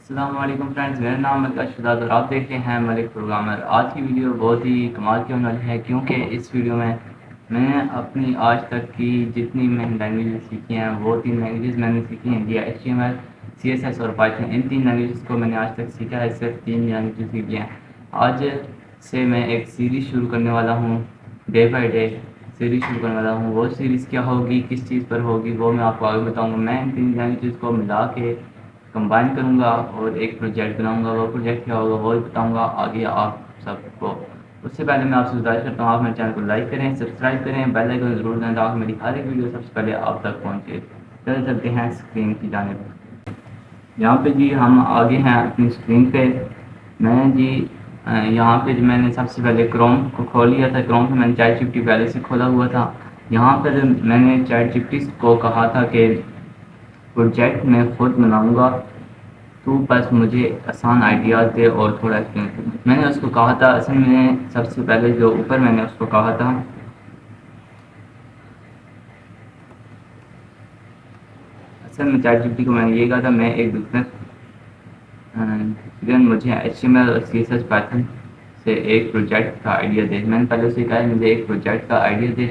السلام علیکم فرینڈز، میرا نام ملکہ شہزاد اور آپ دیکھ رہے ہیں ملک پروگرامر۔ آج کی ویڈیو بہت ہی کمال کی ہونے والی ہے کیونکہ اس ویڈیو میں نے اپنی آج تک کی جتنی میں نے لینگویجز سیکھی ہیں وہ 3 لینگویجز میں نے سیکھی ہیں، HTML CSS اور پائتھن۔ ان 3 لینگویجز کو میں نے آج تک سیکھا ہے، صرف 3 لینگویجز سیکھی ہیں۔ آج سے میں ایک سیریز شروع کرنے والا ہوں، ڈے بائی ڈے سیریز شروع کرنے والا ہوں۔ وہ سیریز کیا ہوگی، کس چیز پر ہوگی، وہ میں آپ کو آگے بتاؤں گا۔ میں ان 3 لینگویجز کو ملا کے کمبائن کروں گا اور ایک پروجیکٹ بناؤں گا۔ وہ پروجیکٹ کیا ہوگا وہ بتاؤں گا آگے آپ سب کو۔ اس سے پہلے میں آپ سے گزارش کرتا ہوں آپ میرے چینل کو لائک کریں، سبسکرائب کریں، بیل آئیکن ضرور دیں تاکہ میری ہر ایک ویڈیو سب سے پہلے آپ تک پہنچے۔ چلتے ہیں اسکرین کی جانب۔ یہاں پہ جی ہم آگے ہیں اپنی اسکرین پہ۔ میں جی یہاں پہ میں نے سب سے پہلے کروم کو کھول لیا تھا۔ کروم پہ میں نے چیٹ جی پی ٹی پہلے سے کھولا ہوا تھا۔ یہاں پر میں نے چیٹ جی پی ٹی کو کہا تھا کہ پروجیکٹ میں خود بناؤں گا، تو بس مجھے آسان آئیڈیاز دے اور تھوڑا ایکسپلین۔ میں نے اس کو کہا تھا، اصل میں سب سے پہلے جو اوپر میں نے اس کو کہا تھا، اصل میں چیٹ جی پی ٹی کو میں نے یہ کہا تھا میں ایک بزنس مجھے HTML اور CSS پائتھن سے ایک پروجیکٹ کا آئیڈیا دے۔ میں نے پہلے اسے کہا مجھے ایک پروجیکٹ کا آئیڈیا دے۔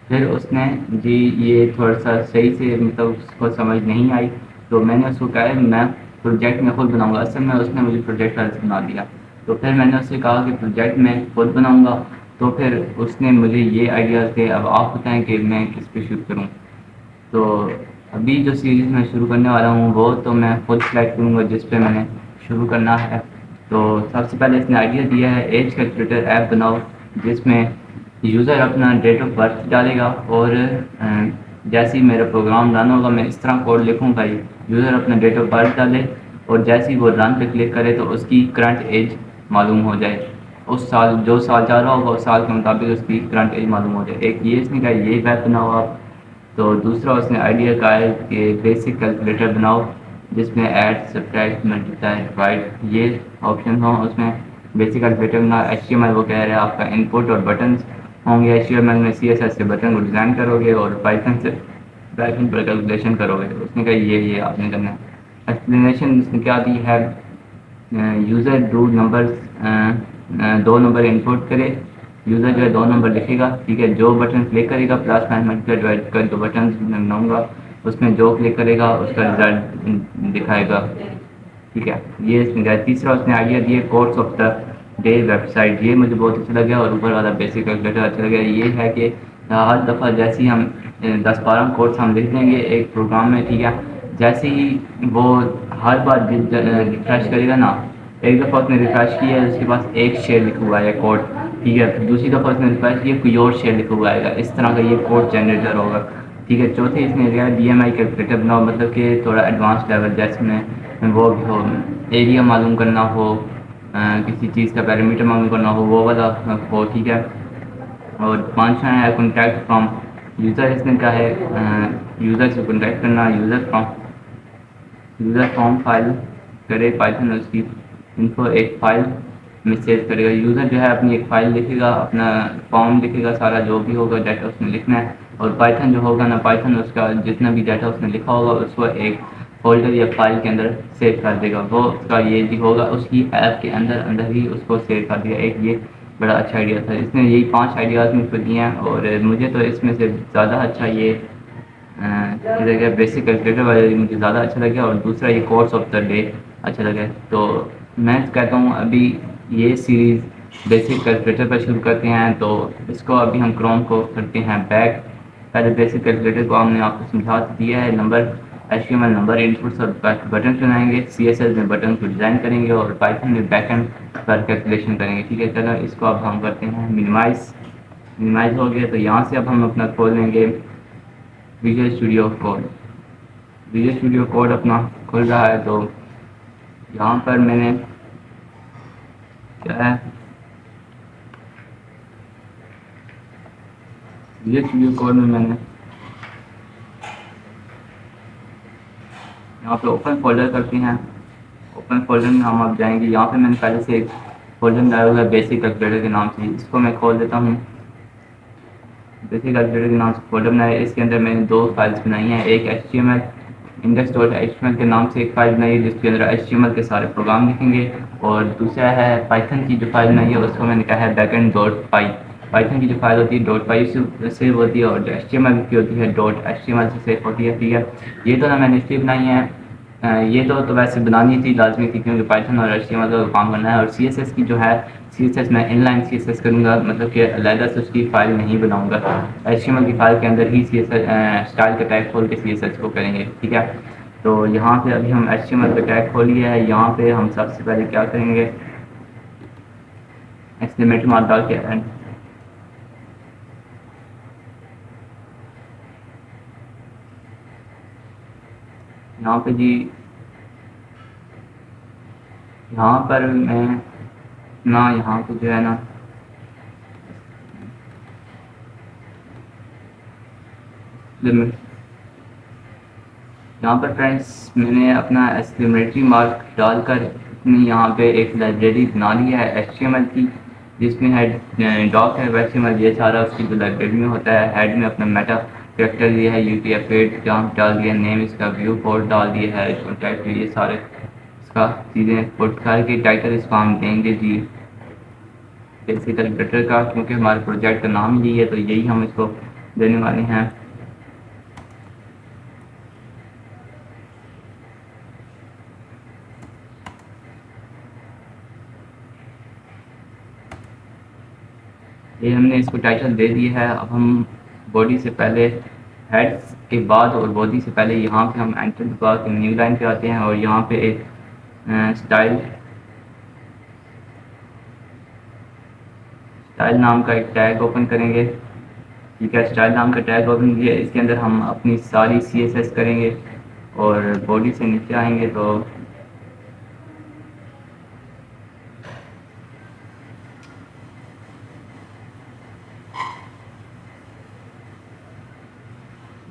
پھر اس نے جی یہ تھوڑا سا صحیح سے مطلب اس کو سمجھ نہیں آئی، تو میں نے اس کو کہا میں پروجیکٹ میں خود بناؤں گا۔ اصل میں اس نے مجھے پروجیکٹ بنا دیا، تو پھر میں نے اس سے کہا کہ پروجیکٹ میں خود بناؤں گا، تو پھر اس نے مجھے یہ آئیڈیاز دے۔ اب آپ بتائیں کہ میں کس پہ شروع کروں۔ تو ابھی جو سیریز میں شروع کرنے والا ہوں وہ تو میں خود سلیکٹ کروں گا جس پہ میں نے شروع کرنا ہے۔ تو سب سے پہلے اس نے آئیڈیا دیا ہے ایج کیلکولیٹر ایپ بناؤ، جس میں یوزر اپنا ڈیٹ آف برتھ ڈالے گا اور جیسے ہی میرا پروگرام رن ہوگا میں اس طرح کوڈ لکھوں گا، یوزر اپنا ڈیٹ آف برتھ ڈالے اور جیسے ہی وہ رن پہ کلک کرے تو اس کی کرنٹ ایج معلوم ہو جائے، اس سال جو سال جا رہا ہوگا اس سال کے مطابق اس کی کرنٹ ایج معلوم ہو جائے۔ ایک یہ اس نے کہا یہ ویب بناؤ آپ۔ تو دوسرا اس نے آئیڈیا کہا ہے کہ بیسک کیلکولیٹر بناؤ جس میں ایڈ سبٹریکٹ ملٹیپلائی ڈیوائڈ یہ آپشن ہوں۔ اس میں بیسک کیلکولیٹر بنا HTML وہ کہہ رہے ہیں آپ کا ان پٹ اور بٹنس ہوں گے، HTML میں CSS سے بٹن کو ڈیزائن کرو گے اور پائتھن سے پائتھن پر کیلکولیشن کرو گے۔ اس نے کہا یہ آپ نے کرنا ہے۔ ایکسپلینیشن اس نے کیا دی ہے، user do numbers 2 number input کرے، یوزر جو ہے 2 نمبر لکھے گا، ٹھیک ہے، جو بٹن کلک کرے گا پلس مائنس ملٹیپلائی ڈیوائڈ کر جو بٹن میں بناؤں گا اس میں جو کلک کرے گا اس کا رزلٹ دکھائے گا، ٹھیک ہے، یہ اس نے کہا۔ تیسرا اس نے آئیڈیا دیا کورس آف دا ڈے ویب سائٹ، یہ مجھے بہت اچھا لگا اور اوپر والا بیسک کیلکولیٹر اچھا لگا۔ یہ ہے کہ ہر دفعہ جیسے ہی ہم 10-12 کورس ہم لکھ دیں گے ایک پروگرام میں، ٹھیک ہے، جیسے ہی وہ ہر بار ریفریش کرے گا نا، ایک دفعہ اس نے ریفریش کیا ہے اس کے پاس ایک شیئر لکھا ہوا ہے کوڈ، ٹھیک ہے، پھر دوسری دفعہ اس نے ریفریش کیا کوئی اور شیئر لکھا ہوا آئے گا، اس طرح کا یہ کوڈ جنریٹر ہوگا، ٹھیک ہے۔ چوتھے اس نے دیا DMI کیلکولیٹر بناؤ، مطلب کہ تھوڑا ایڈوانس لیول جیسے میں وہ بھی ہو، ایریا معلوم کرنا ہو، کسی چیز کا پیرامیٹر معلوم کرنا ہو وہ والا ہو، ٹھیک ہے۔ اور پانچواں ہے کانٹیکٹ فرام یوزر، اس نے کہا ہے یوزر سے کانٹیکٹ کرنا، یوزر فارم فائل کرے پائتھن، اس کی انفو ایک فائل میں سیو کرے گا۔ یوزر جو ہے اپنی ایک فائل لکھے گا، اپنا فارم لکھے گا، سارا جو بھی ہوگا ڈیٹا اس میں لکھنا ہے، اور پائتھن جو ہوگا نا، پائتھن اس کا جتنا بھی ڈیٹا اس نے لکھا ہوگا اس کو ایک فولڈر یا فائل کے اندر سیو کر دے گا، وہ اس کا یہ بھی ہوگا اس کی ایپ کے اندر ہی اس کو سیو کر دیا۔ ایک یہ بڑا اچھا آئیڈیا تھا، اس نے یہی 5 آئیڈیاز مجھ کو دیے ہیں اور مجھے تو اس میں سے زیادہ اچھا یہ بیسک کیلکولیٹر والے مجھے زیادہ اچھا لگا اور دوسرا یہ کورس آف دا ڈے اچھا لگا۔ تو میں کہتا ہوں ابھی یہ سیریز بیسک کیلکولیٹر پر شروع کرتے ہیں، تو اس کو ابھی ہم کروم کو کرتے ہیں بیک۔ پہلے بیسک کیلکولیٹر کو ہم نے آپ کو سمجھا دیا ہے، نمبر HTML نمبر انپٹس اور بٹن بنائیں گے، CSS میں بٹن کو ڈیزائن کریں گے اور پائتھن میں بیک اینڈ پر کیلکولیشن کریں گے، ٹھیک ہے۔ چلو اس کو اب ہم کرتے ہیں منیمائز ہو گیا، تو یہاں سے اب ہم اپنا کھول لیں گے visual studio code. Visual studio code اپنا کھل رہا ہے، تو یہاں پر میں نے کیا ہے ویژول اسٹوڈیو کوڈ میں نے یہاں پہ اوپن فولڈر کرتے ہیں۔ اوپن فولڈر میں ہم اب جائیں گے، یہاں پہ میں نے پہلے سے ایک فولڈر بنایا ہوا ہے بیسک کیلکولیٹر کے نام سے، اس کو میں کھول دیتا ہوں۔ بیسک کیلکولیٹر کے نام سے فولڈر بنایا ہے، اس کے اندر میں نے 2 فائلز بنائی ہیں، ایک HTML index dot H T M L کے نام سے ایک فائل بنائی ہے جس کے اندر ایچ ٹی ایم ایل کے سارے پروگرام لکھیں گے، اور دوسرا ہے پائتھن کی جو فائل بنائی ہے اس کو میں نے کہا ہے back and dot pi. Python کی جو فائل ہوتی ہے ڈاٹ پائی سے سیو ہوتی ہے، اور جو ایچ ٹی ایم ایل کی ہوتی ہے dot H T M L سے سیو ہوتی ہے. ٹھیک ہے، یہ تو نا میں نے اس لیے بنائی ہے، یہ تو ویسے بنانی تھی، لازمی تھی، کیونکہ پائتھن اور ایچ ٹی ایم ایل کا کام کرنا ہے. اور سی ایس ایس کی جو ہے سی ایس ایس میں inline C S S کروں گا، مطلب کہ علیحدہ سے اس کی فائل نہیں بناؤں گا، ایچ ٹی ایم ایل کی فائل کے اندر ہی سی ایس ایس اسٹائل کا ٹیگ کھول کے سی ایس ایس کو کریں گے. ٹھیک ہے، تو یہاں پہ ابھی ہم ایچ ٹی ایم ایل کا ٹیگ کھول لیا ہے. یہاں پہ ہم سب سے پہلے کیا کریں گے، ایکسکلیمیٹر مارک ڈال کے یہاں پہ جی یہاں پر میں نا یہاں پہ جو ہے نا یہاں پر فرینڈس میں نے اپنا ایکسکلیمیٹری مارک ڈال کر یہاں پہ ایک لائبریری بنا لی ہے ایچ ٹی ایم ایل کی، جس میں ہے ڈاک ہے ایچ ٹی ایم ایل، یہ سارا اس کی جو لائبریری میں ہوتا ہے. ہیڈ میں اپنا میٹا کریکٹر دیا ہے، یو ٹی ایف ایٹ جامپ ڈال دیا، نیم اس کا ویو پورٹ ڈال دیا ہے، کانٹیکٹ یہ سارے اس کا چیزیں پٹ کر کے ٹائٹل اس کو ہم دیں گے جی بیسک کیلکولیٹر کا، کیونکہ ہمارے پروجیکٹ کا نام یہی ہے تو یہی ہم اس کو دینے والے ہیں. یہ ہم نے اس کو ٹائٹل دے دیا ہے. اب ہم باڈی سے پہلے ہیڈس کے بعد اور باڈی سے پہلے یہاں پہ ہم انٹر دبا کے نیو لائن پہ آتے ہیں، اور یہاں پہ ایک اسٹائل نام کا ایک ٹیگ اوپن کریں گے. ٹھیک ہے، اسٹائل نام کا ٹیگ اوپن کیا، اس کے اندر ہم اپنی ساری سی ایس ایس کریں گے، اور باڈی سے نیچے آئیں گے تو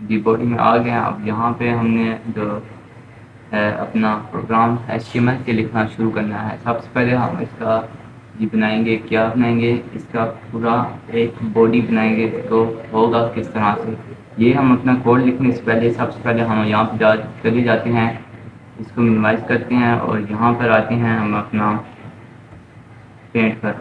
جی باڈی میں آ گئے ہیں. اب یہاں پہ ہم نے جو ہے اپنا program H T M L سے لکھنا شروع کرنا ہے. سب سے پہلے ہم اس کا جی بنائیں گے، کیا بنائیں گے، اس کا پورا ایک باڈی بنائیں گے. تو ہوگا کس طرح سے، یہ ہم اپنا کوڈ لکھنے سے پہلے سب سے پہلے ہم یہاں پہ چلے جاتے ہیں، اس کو منیمائز کرتے ہیں، اور یہاں پر آتے ہیں ہم اپنا پینٹ پر.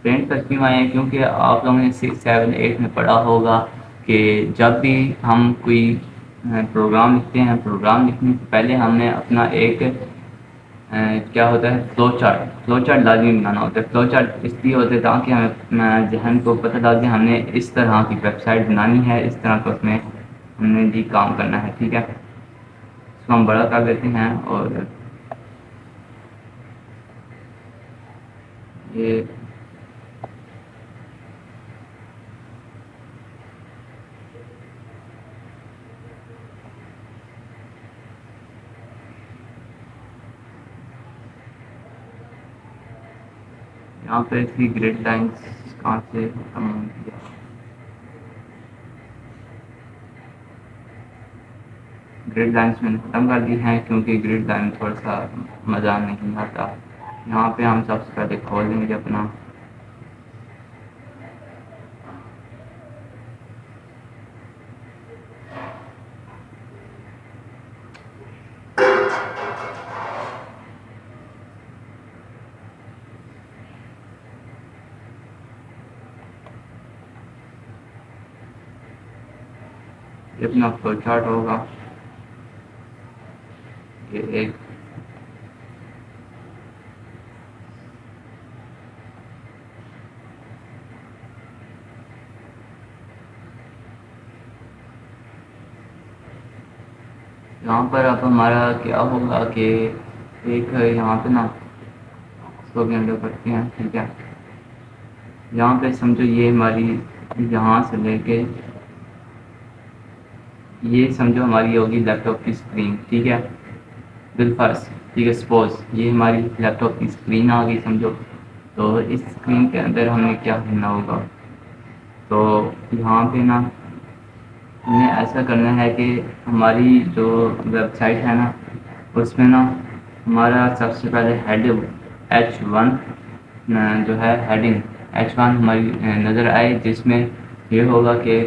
پینٹ پر کیوں آئے ہیں، کیونکہ آپ لوگوں نے 6 7 8 میں پڑھا ہوگا کہ جب بھی ہم کوئی پروگرام لکھتے ہیں، پروگرام لکھنے سے پہلے ہم نے اپنا ایک کیا ہوتا ہے فلو چارٹ لازمی بنانا ہوتا ہے. فلو چارٹ اس لیے ہوتا ہے تاکہ ہمیں ذہن کو پتہ ڈال کے ہم نے اس طرح کی ویب سائٹ بنانی ہے، اس طرح کا اس میں ہم نے جی کام کرنا ہے. ٹھیک ہے، اس کو ہم بڑا کر دیتے ہیں، اور یہ یہاں پہ تھی گریڈ لائنس کہاں سے ختم کیا، گریڈ لائنس میں نے ختم کر دی ہیں، کیونکہ گریڈ لائن تھوڑا سا مزہ نہیں آتا. یہاں پہ ہم سب سے پہلے کھول دیں گے اپنا یہ اپنا فلو چارٹ ہوگا. یہ ایک یہاں پر اب ہمارا کیا ہوگا کہ ایک یہاں پہ نا اس کو بھی انڈر کرتے ہیں. ٹھیک ہے، یہاں پہ سمجھو یہ ہماری یہاں سے لے کے یہ سمجھو ہماری ہوگی لیپ ٹاپ کی اسکرین. ٹھیک ہے، بالفرض ٹھیک ہے، سپوز یہ ہماری لیپ ٹاپ کی اسکرین آ گئی سمجھو. تو اس اسکرین کے اندر ہم نے کیا کرنا ہوگا، تو یہاں پہ نا ہم نے ایسا کرنا ہے کہ ہماری جو ویب سائٹ ہے نا اس میں نا ہمارا سب سے پہلے ہیڈ H1 جو ہے ہیڈنگ H1 ہماری نظر آئے، جس میں یہ ہوگا کہ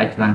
H1,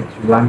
H1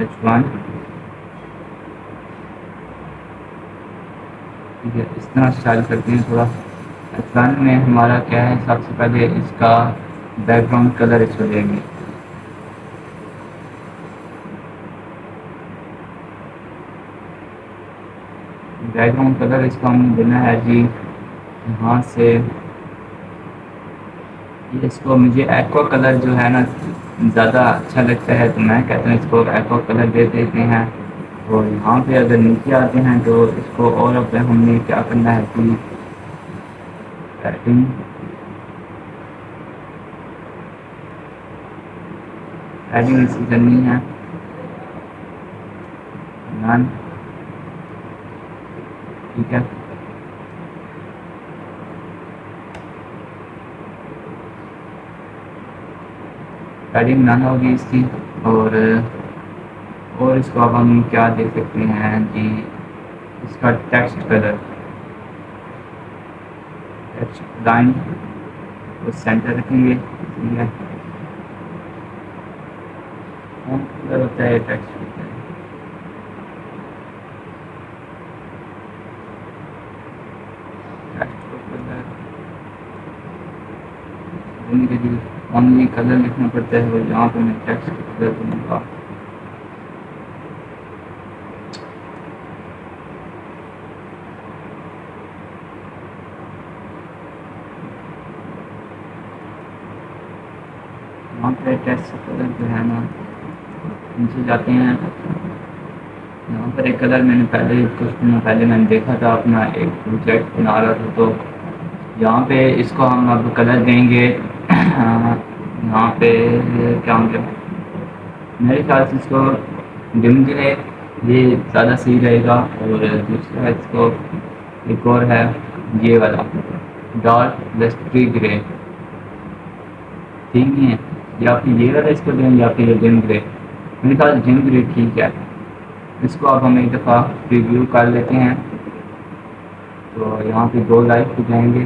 H1 اس طرح اسٹائل کرتے ہیں تھوڑا. H1 میں ہمارا کیا ہے, سب سے پہلے اس کا بیک گراؤنڈ کلر اس کو دیں گے. بیک گراؤنڈ کلر اس کو ہم دینا ہے جی یہاں سے. اس کو مجھے ایکوا کلر جو ہے نا زیادہ اچھا لگتا ہے, تو میں کہتا ہوں اس کو ایکوا کلر دے دیتے ہیں. اور یہاں پہ اگر نیچے آتے ہیں تو اس کو اور اب ہم نے کیا کرنا ہے کہ پیٹنگ اس کی کرنی ہے نان. ٹھیک ہے, پیڈنگ نان ہوگی اس کی. اور اس کو اب ہم کیا دے سکتے ہیں جی, اس کا ٹیکسٹ کلر ٹیکسٹ لائن کو سینٹر رکھیں گے. ٹھیک ہے, کون کلر ہوتا ہے ٹیکسٹ اونلی کلر لکھنا پڑتا ہے, اور یہاں پہ میں ٹیکسٹ کلر دوں گا. یہاں پہ ٹیکسٹ کلر جو ہے نا نیچے جاتے ہیں. یہاں پر ایک کلر میں نے کچھ دنوں پہلے میں نے دیکھا تھا, اپنا ایک پروجیکٹ بنا رہا تھا, تو یہاں پہ اس کو ہم اب کلر دیں گے. یہاں پہ کیا ہوں گے, میرے خیال سے اس کو ڈم گرے یہ زیادہ صحیح رہے گا. اور دوسرا اس کو ایک اور ہے یہ والا ڈارک لسٹری گرے, ٹھیک نہیں ہے, یا پھر یہ والا اس کو دیں یا پھر ڈم گرے. میرے خیال ڈم گرے ٹھیک ہے. اس کو اب ہم ایک دفعہ ریویو کر لیتے ہیں. تو یہاں پہ 2 لائٹ ہو جائیں گے.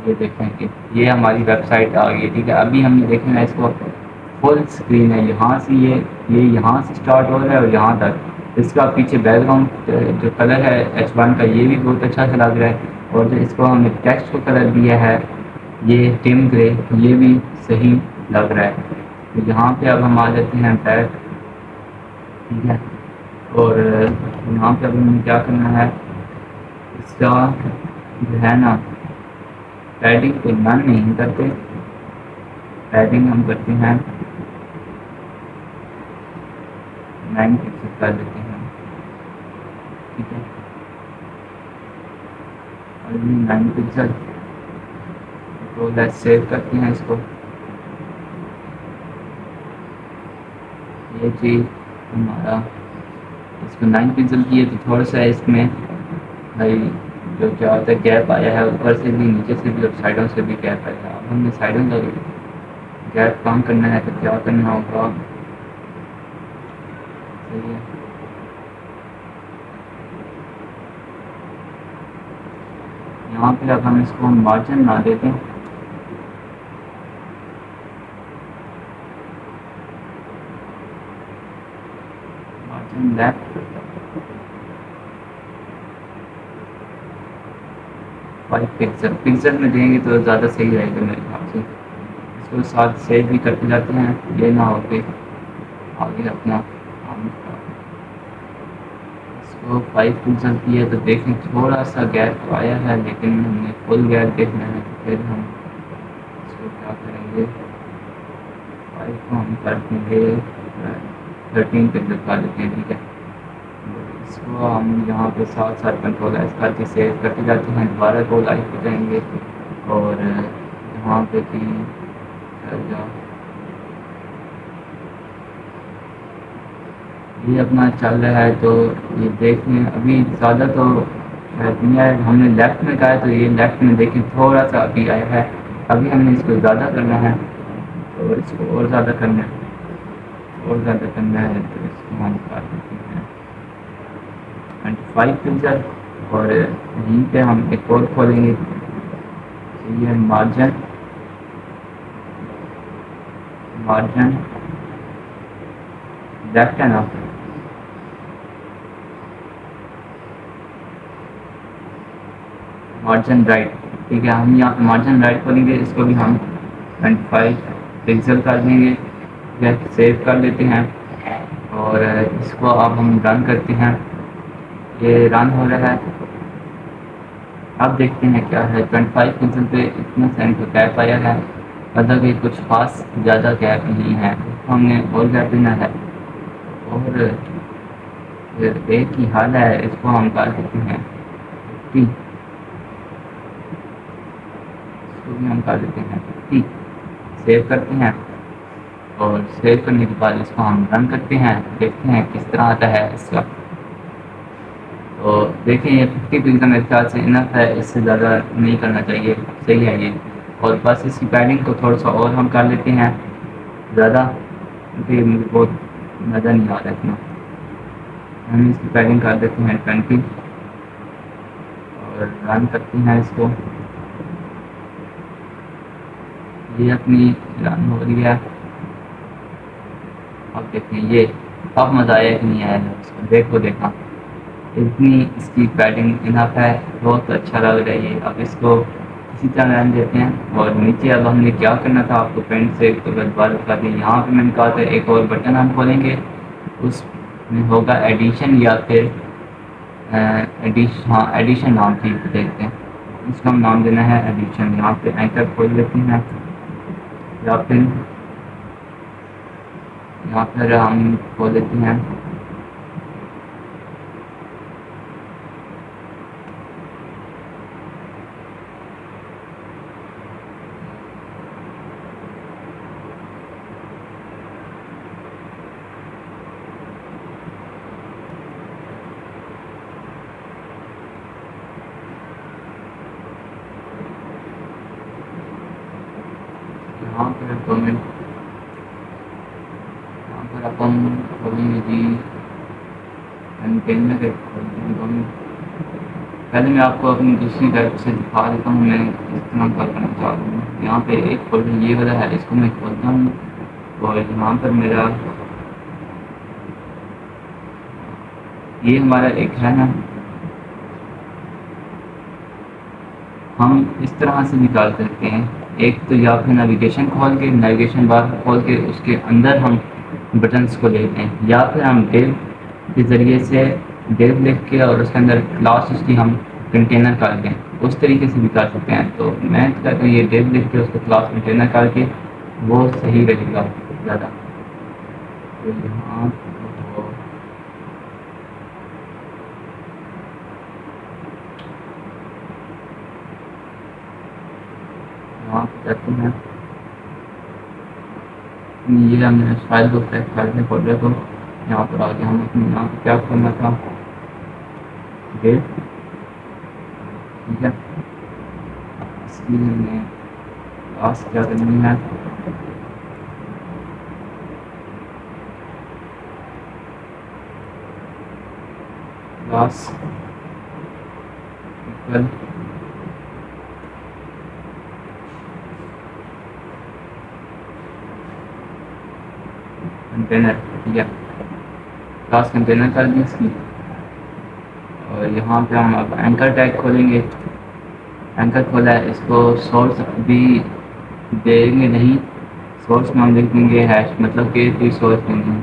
یہ دیکھیں کہ یہ ہماری ویب سائٹ آ گئی. ٹھیک ہے, ابھی ہم نے دیکھنا ہے اس کو فل اسکرین ہے, یہاں سے یہ یہاں سے اسٹارٹ ہو رہا ہے اور یہاں تک. اس کا پیچھے بیک گراؤنڈ جو کلر ہے H1 کا, یہ بھی بہت اچھا سا لگ رہا ہے. اور جو اس کو ہم نے ٹیکسٹ کو کلر دیا ہے یہ ٹیم گرے, یہ بھی صحیح لگ رہا ہے. تو یہاں پہ اب ہم آ جاتے ہیں بیک. ٹھیک ہے, اور یہاں پہ اب ہمیں کیا کرنا ہے, اس کا جو ہے نا پیڈنگ کو نن نہیں کرتے, پیڈنگ ہم کرتے ہیں 9 پکسل کر دیتے ہیں. ٹھیک ہے, اور 9 پکسل تو لیٹس سیو کرتے ہیں اس کو. یہ چیز ہمارا اس کو 9 پکسل کی ہے, تو تھوڑا سا اس میں بھائی جو کیا ہوتا ہے گیپ آیا ہے, اوپر سے بھی نیچے سے بھی اور سائڈوں سے بھی گیپ آیا ہے. اب ہم نے سائڈوں کا گیپ کام کرنا ہے, تو کیا کرنا ہوگا, صحیح ہے, یہاں پہ اب ہم اس کو مارجن نہ دیتے ہیں. مارجن لیفٹ 5 پکسل میں دیں گے تو زیادہ صحیح رہے گا میرے خیال سے. اس کو ساتھ سیو بھی کرتے جاتے ہیں, یہ نہ ہو کہ آگے اپنا کام کا. اس کو 5 پکسل کی ہے, تو دیکھیں تھوڑا سا گیپ آیا ہے, لیکن ہم نے فل گیپ دیکھنا ہے. تو پھر ہم اس کو کیا کریں گے, 5 کو ہم کر دیں گے 13 پکسل کر دیتے ہیں. ٹھیک ہے, اس کو ہم یہاں پہ ساتھ ساتھ کنٹرول ایس کر کے سیو کرتے جاتے ہیں. دوبارہ 2 لائٹ ہو جائیں گے, اور یہاں پہ بھی یہ اپنا چل رہا ہے. تو یہ دیکھیں ابھی زیادہ تو نہیں ہے, ہم نے لیفٹ میں کہا ہے, تو یہ لیفٹ میں دیکھیں تھوڑا سا ابھی آیا ہے. ابھی ہم نے اس کو زیادہ کرنا ہے, اور اس کو اور زیادہ کرنا ہے, اور زیادہ کرنا ہے. تو اس کو ہم کر دیتے ہیں 25 پکسل, اور یہیں پہ ہم ایک اور کھولیں گے. یہ مارجن لیفٹ ہے نا, مارجن رائٹ، ٹھیک ہے، ہم یہاں پہ مارجن رائٹ کھولیں گے، اس کو بھی ہم 25 پکسل کر دیں گے، ٹھیک ہے، سیو کر لیتے ہیں اور اس کو اب ہم رن کرتے ہیں، یہ رن ہو رہا ہے، اب دیکھتے ہیں کیا ہے، 25 پکسل پہ اتنا سینٹ کا گیپ آیا ہے، مطلب کہ کچھ خاص زیادہ گیپ نہیں ہے، ہم نے اور گیپ دینا ہے اور ایک ہی حال ہے، اس کو ہم کر دیتے ہیں 50، اس کو بھی ہم کر دیتے ہیں 50، سیو کرتے ہیں اور سیو کرنے کے بعد اس کو ہم رن کرتے ہیں، دیکھتے ہیں کس طرح آتا ہے اس کا، تو دیکھیں یہ 50 پکسل میرے خیال سے انف ہے، اس سے زیادہ نہیں کرنا چاہیے، صحیح ہے یہ، اور بس اس کی پیڈنگ کو تھوڑا سا اور ہم کر لیتے ہیں زیادہ، کیونکہ مجھے بہت مزہ نہیں آ رہا اتنا، ہم اس کی پیڈنگ کر دیتے ہیں 20 اور رن کرتے ہیں اس کو، یہ اپنی رن ہو رہی ہے، اب دیکھیں یہ اب مزہ آیا کہ نہیں آیا، اس کو دیکھو دیکھا اتنی اس کی پیڈنگ انف ہے، بہت اچھا لگ رہا ہے یہ، اب اس کو اسی طرح رن دیتے ہیں اور نیچے اب ہم نے کیا کرنا تھا آپ کو پینٹ سے دوبارہ بتا دیں، یہاں پہ میں نے کہا تھا ایک اور بٹن ہم کھولیں گے، اس میں ہوگا ایڈیشن یا پھر ہاں ایڈیشن نام کی دیکھتے ہیں، اس کا ہم نام دینا ہے ایڈیشن، یہاں پہ اینکر کھول لیتے ہیں یا پھر یہاں پھر ہم کھول لیتے ہیں یہاں پہ یہاں پر اپن کھولیں گے جی کنٹینر، پہلے میں آپ کو اپنی دوسری ویب سے دکھا دیتا ہوں میں استعمال کرنا چاہ رہا ہوں، یہاں پہ ایک فولڈر یہ والا ہے، اس کو میں کھولتا ہوں اور یہاں پر میرا یہ ہمارا ایک ہے نا، ہم اس طرح سے نکال سکتے ہیں، ایک تو یا پھر نیویگیشن کھول کے نیویگیشن بار کھول کے اس کے اندر ہم بٹنس کو لیتے ہیں، یا پھر ہم ڈیو کے ذریعے سے ڈیو لکھ کے اور اس کے اندر کلاس اس کی ہم کنٹینر کر دیں، اس طریقے سے بھی کر سکتے ہیں، تو میں کہتا ہوں یہ ڈیو لکھ کے اس کو کلاس کنٹینر کر کے وہ صحیح رہے گا زیادہ، تو یہاں یہاں کہتے ہیں یہ ہم نے فائل کو سلیکٹ کر دیں فولڈر کو، یہاں پر آگے ہم اپنے یہاں پہ کیا کرنا تھا ڈیو، ٹھیک ہے، اس کی ہمیں کلاس کیا کرنی ہے، کلاس ایکول کنٹینر، ٹھیک ہے، کلاس کنٹینر کر دیں اس کی، اور یہاں پہ ہم اب اینکر ٹیگ کھولیں گے، اینکر کھولا ہے، اس کو سورس بھی دیں گے نہیں، سورس میں ہم لکھ دیں گے ہیش، مطلب کہ کوئی سورس نہیں ہے،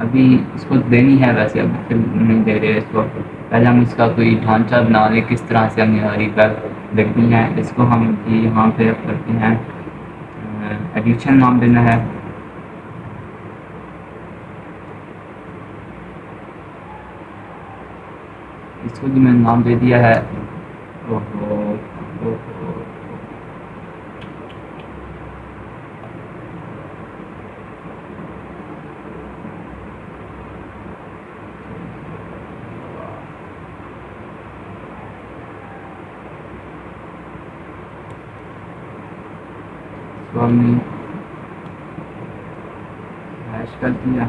ابھی اس کو دینی ہے ویسے، اب پھر نہیں دے رہے اس کو، پہلے ہم اس کا کوئی ڈھانچہ بنا لیں کس طرح سے ہمیں ہماری ویب لکھنی ہے، اس کو ہم یہاں پہ کرتے ہیں ایڈیشن نام دینا ہے، اس کو بھی میں نے نام دے دیا ہے ہم نے ہیش کر دیا،